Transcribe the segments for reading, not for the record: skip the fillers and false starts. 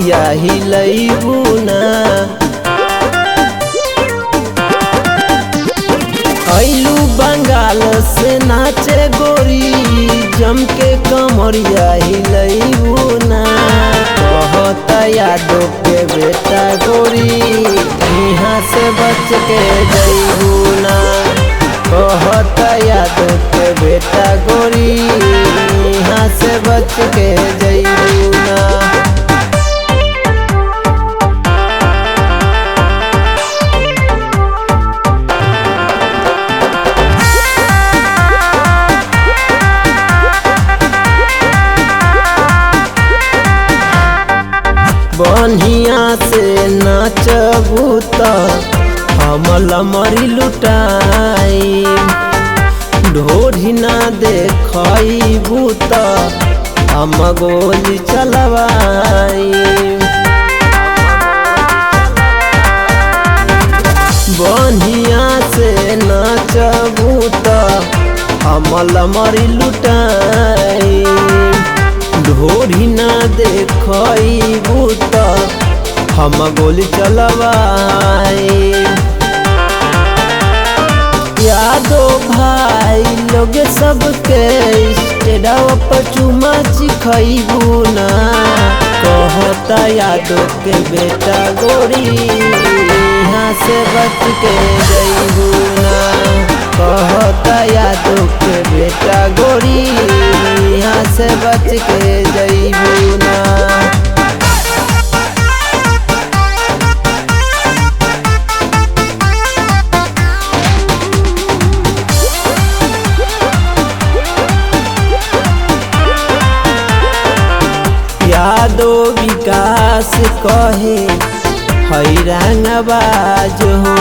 कमरिया हिलैबू ना। अइलू बंगाल से नाचे गोरी, जम के कमरिया हिलैबू ना। कहता यादो के बेटा गोरी, यहाँ से बच के जइबू ना। कहता यादो के बेटा गोरी, यहाँ से बच के जइबू ना। बढ़िया से नाचबू त हम लमरी लुटाई, ढोरी ना देखबू त हम गोली चलवाई। बढ़िया से नाचबू त हम लमरी लुटाई, ढोरी ना देखबू त हम गोली चलवाई। यादो भाई लोग सबके स्टेडवा पर चुमा चिखबू ना। कहता यादो के बेटा गोरी, यहाँ से बच के जइबू ना। कहता यादो के बेटा गोरी, यहाँ से बच के जइबू ना। यादो विकास कहे हैरानबाज हो,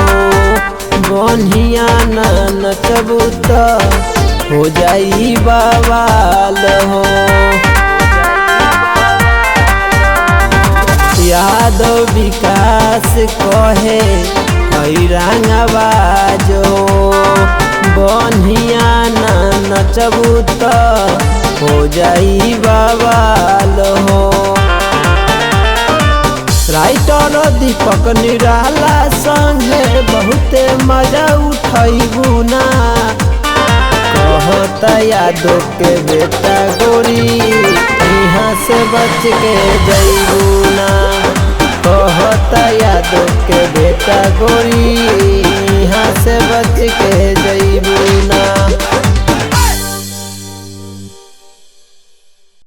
बढ़िया ना नचबू त हो जाई बवाल हो। यादो विकास कहे हैरानबाज हो, बढ़िया ना नचबू त हो जाई बवाल हो। राइटर दीपक निराला संगे बहुते मजा उठैबू ना। कहता यादो के बेटा गोरी, यहाँ से बच के जइबू ना। कहता यादो के बेटा गोरी, यहाँ से बच के